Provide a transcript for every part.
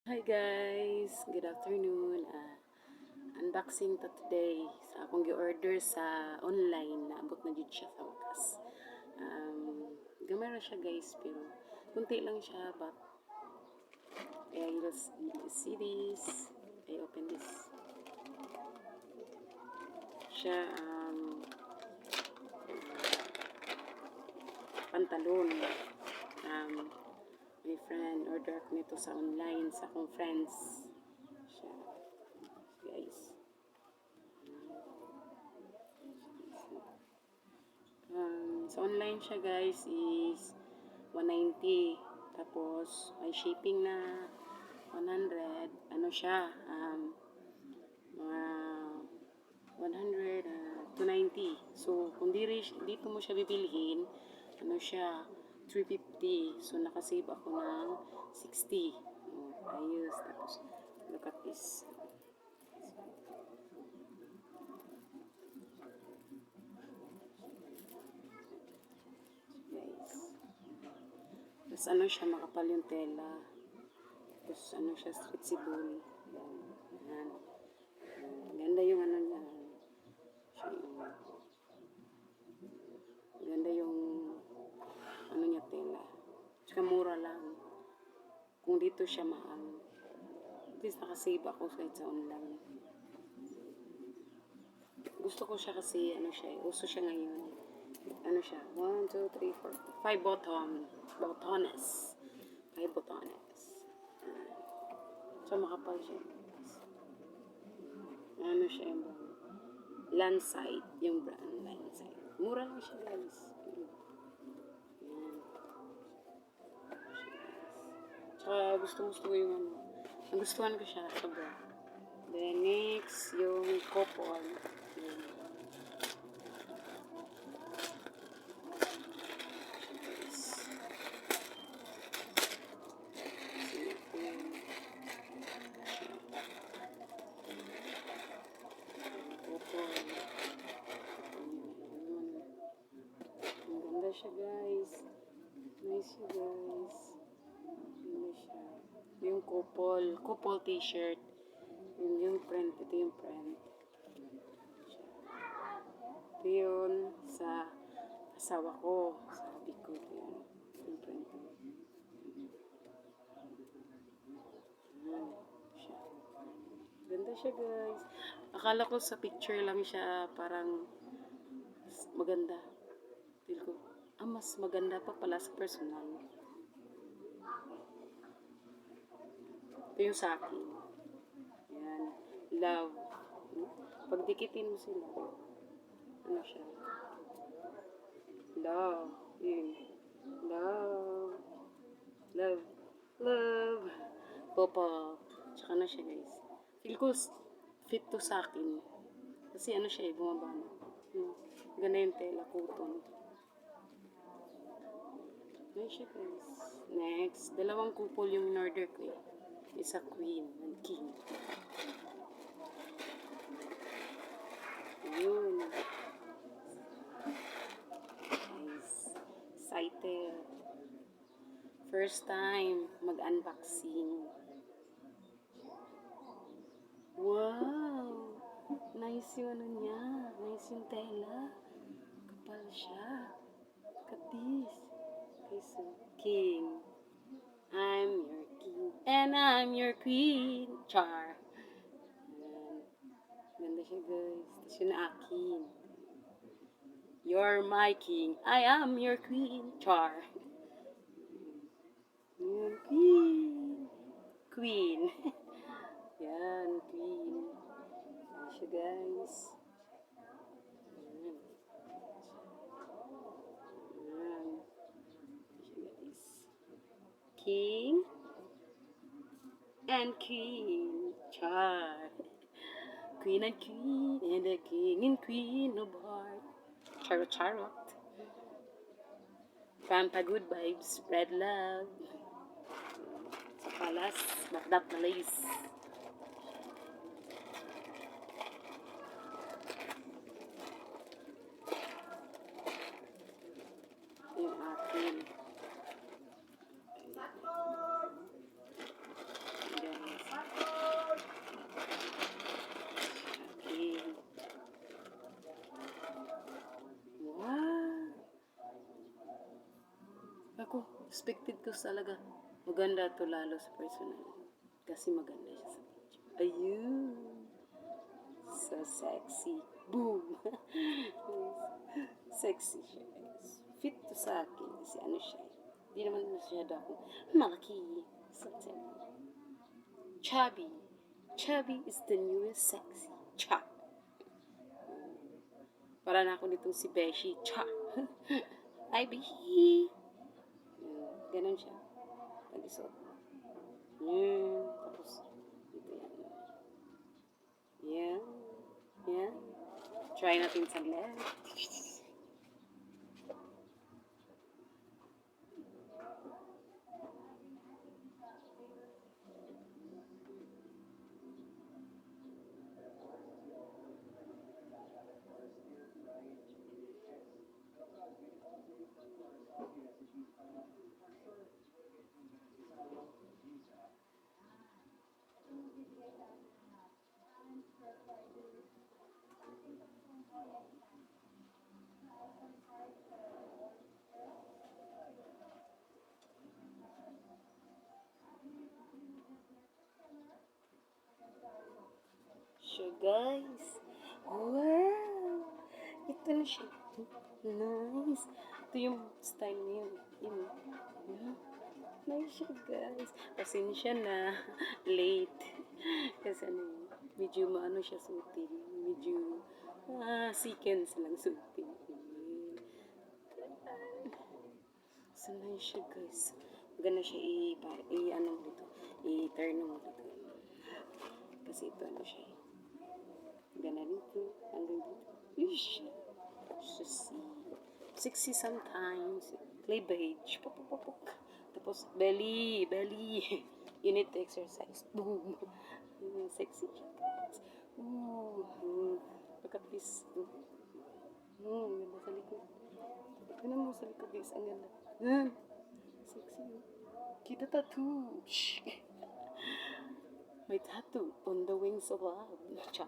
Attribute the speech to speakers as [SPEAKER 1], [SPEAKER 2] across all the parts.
[SPEAKER 1] Hi guys! Good afternoon. Unboxing to today sa akong gi-order sa online. Naabot na jud siya sa wakas. Gamay ra siya guys, pero kunti lang siya, but you see this. I open this. Siya pantalon. My friend order ako nito sa online sa akong friends. Siya guys. Sa online siya guys is 190. Tapos may shipping na 100. Ano siya? Mga 100 290. So kung dito mo siya bibilhin, ano siya? 350. So nakasave ako ng 60. Ayos. Tapos look at this. Tapos ano siya, makapal yung tela. Tapos ano siya, stretchable. Yan. Ganda yung ano niya. Ganda yung ano niya, tela. Tsaka mura lang. Kung dito siya mahal. At least nakasave ako sa online. Gusto ko siya kasi ano siya, uso siya ngayon. Ano siya? 1, 2, 3, 4, 5 botones. 5 botones. So, makapal siya. Ano siya yung brand? Landside. Yung brand, Landside. Mura lang siya, guys. Yan. Tsaka, gusto ko yung ano. Nagustuhan ko siya, sobra. Then, next, yung couple. Yan. Ganda siya guys. Nice siya guys. Ganda siya. Yung couple t-shirt. Yung print. Ito yung print. Ito yun sa asawa ko. Sabi ko ito yun. Yung print. Siya. Ganda siya guys. Akala ko sa picture lang siya parang maganda. Feel ko, mas maganda pa pala sa personal. Ito yung sa akin. Ayan. Love. Pag dikitin mo sila, ano siya? Love. Yun. Love. Love. Love. Papa. Tsaka na siya guys. Feel ko fit to sa akin. Kasi ano siya bumaba na. Ganda yung tela, cotton. Ayan siya guys. Next, dalawang couple yung in-order ko eh. Isa queen and king. Yun. Nice. Excited. First time mag-unboxing. Wow! Nice yung ano niya. Nice yung tela. Kapal siya. Katis. Okay, so, king. I'm your king. And I'm your queen. Char. Ayan. Ganda siya guys. Tapos yun na akin. You're my king. I am your queen. Char. Yan, queen. Queen. Yan, queen. Yan siya guys. Yan. Yan. Siya guys. King and queen. Char. Queen and queen and the king and queen of heart. Charot, charot. Pampa good vibes, spread love. Sa palas, nakdap na lace. Yung akin. Expected ko talaga. Maganda to lalo sa personal. Kasi maganda siya sa picture. Ayun. So sexy. Boom. Sexy siya, guys. Fit to sa akin. Kasi ano siya. Hindi naman masyado ako malaki. Something. Chubby. Chubby is the newest sexy. Cha. Para na ako nitong si Beshi. Cha. Ay, Beshi. Ganon siya. Pag-isot. Tapos, ito yan. Yan. Yan. Try natin saglit. Siya, guys. Wow! Ito na siya. Nice. Ito yung style niya. Yun. Nice siya, guys. Pasensya na. Late. Kasi ano, medyo maano siya suotin. Medyo seconds lang suotin. So, nice siya, guys. Maganda siya i-ano dito. I-turn mo dito. Kasi ito ano siya. Gana dito. Hanggang dito. Ish. Just sexy sometimes. Cleavage. Pupupupuk. Tapos belly. Belly. You need to exercise. Boom. Sexy siya, guys. Look at this. Ganda sa likod. Tignan mo sa likod, guys. Ang ganda. Sexy. Kita tattoo. May tattoo on the wings of love. Char.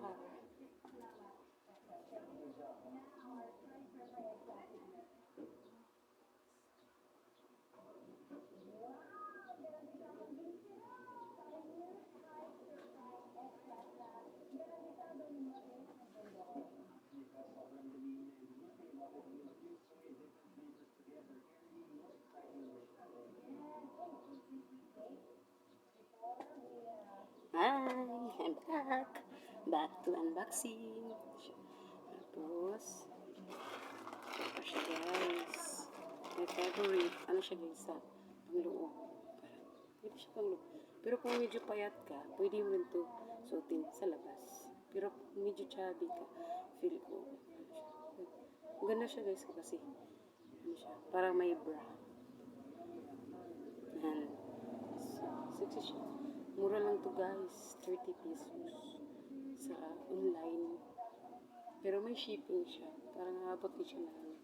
[SPEAKER 1] Hi, I'm back. Back to unboxing. Tapos, ito siya, guys. My favorite. Ano siya, guys, sa pangloob. Pwede siya pangloob. Pero kung medyo payat ka, pwede mo rin ito suotin sa labas. Pero kung medyo chubby ka, feel ko. Maganda siya, guys, kasi ano siya, parang may bra. Yan. Sexy siya. Mura lang to, guys. 30 pesos sa online. Pero may shipping siya. Parang nakabot din siya ng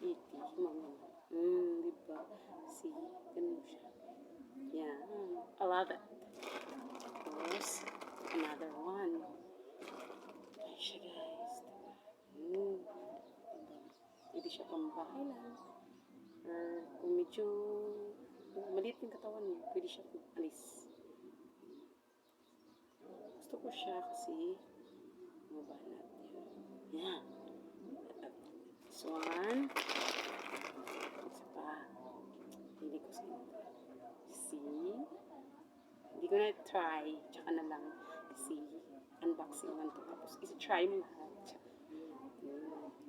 [SPEAKER 1] 80. Mga. Diba? See? Ganun siya. Yeah. I love it. Tapos, another one. Ay siya, guys. Diba? Pwede siya pang bahay lang. Or kung medyo maliit yung katawan mo, pwede siya alis. Gusto ko siya kasi mabanat. Yan. This one. Isa pa. Hindi ko sa see. Hindi ko na try. Tsaka na lang. See. Unboxing lang to. Tapos isa-try mo lahat.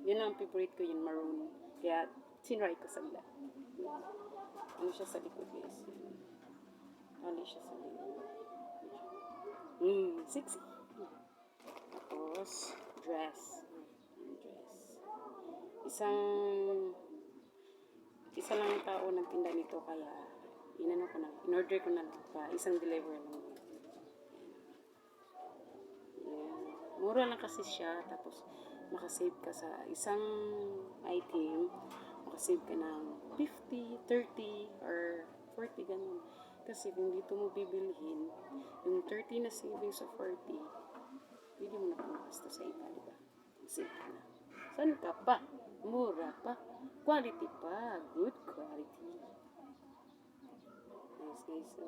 [SPEAKER 1] Yun ang favorite ko, yung maroon. Kaya sinry ko sa lahat. Ano siya sa likod, guys? Ano siya sa likod? Sexy. Tapos, dress. Isa lang ang tao nagtinda nito, kaya in-order ko na lang pa. Isang delivery lang. Yeah. Mura lang kasi siya. Tapos, makasave ka sa isang item. Makasave ka ng 50, 30, or 40, ganun. Kasi kung dito mo bibilhin, yung 30 na savings sa 40, pwede mo na pumasta sa iba, diba? Save ka na. Saan ka pa? Mura pa. Quality pa. Good quality. dress, guys. So,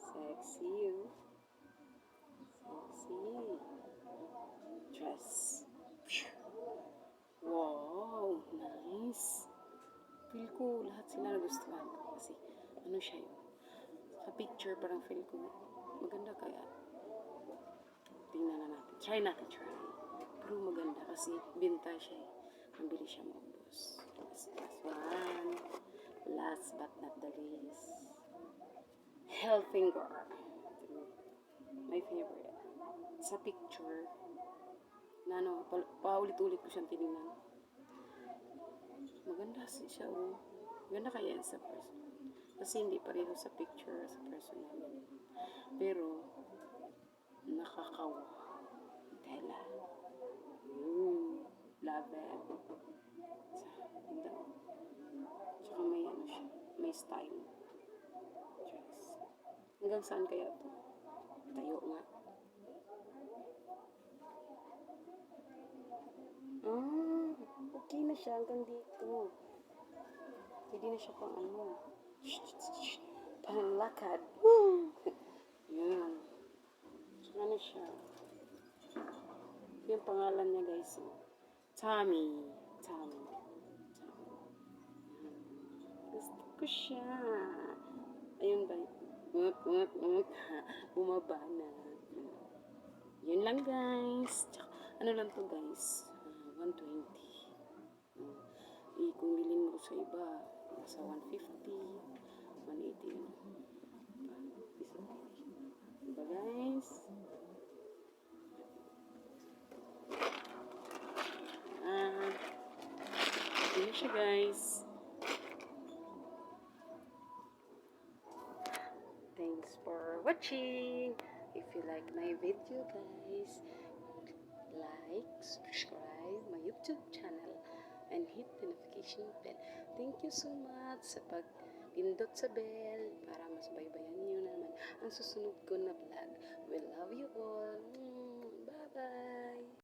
[SPEAKER 1] sexy, oh. Sexy. Dress. Wow, nice. Feel ko lahat sila nagustuhan. Kasi, ano siya yun. Sa picture, parang feel ko, maganda kaya. Tingnan na natin. Try. Pero maganda kasi binta siya eh. Mabili siya maubos. Last one. Last but not the least. Hellfinger. My favorite. Sa picture, na ano, paulit-ulit ko siyang tinignan. Maganda siya, oh. Maganda kaya sa person. Kasi hindi pareho sa picture, sa personal. Pero, nakakawa. Tela. Love it. Ganda. Tsaka may ano siya, may style. Dress. Hanggang saan kaya ito? Tayo nga. Okay na siya hanggang dito. Pwede na siya pang ano. Panglakad. Woo! Yan. Saka na siya. Yung pangalan niya, guys. Tommy. Gusto ko siya. Ayun ba? Bumaba na. Yun lang, guys. Tsaka, ano lang to, guys. 120. Kung bilhin mo sa iba, nasa 150, 180. Diba, guys? Yun siya, guys. Thanks for watching. If you like my video, guys, like, subscribe my YouTube channel, and hit the notification bell. Thank you so much sa pag-pindot sa bell para mas baybayan nyo naman ang susunod ko na vlog. We love you all. Bye-bye!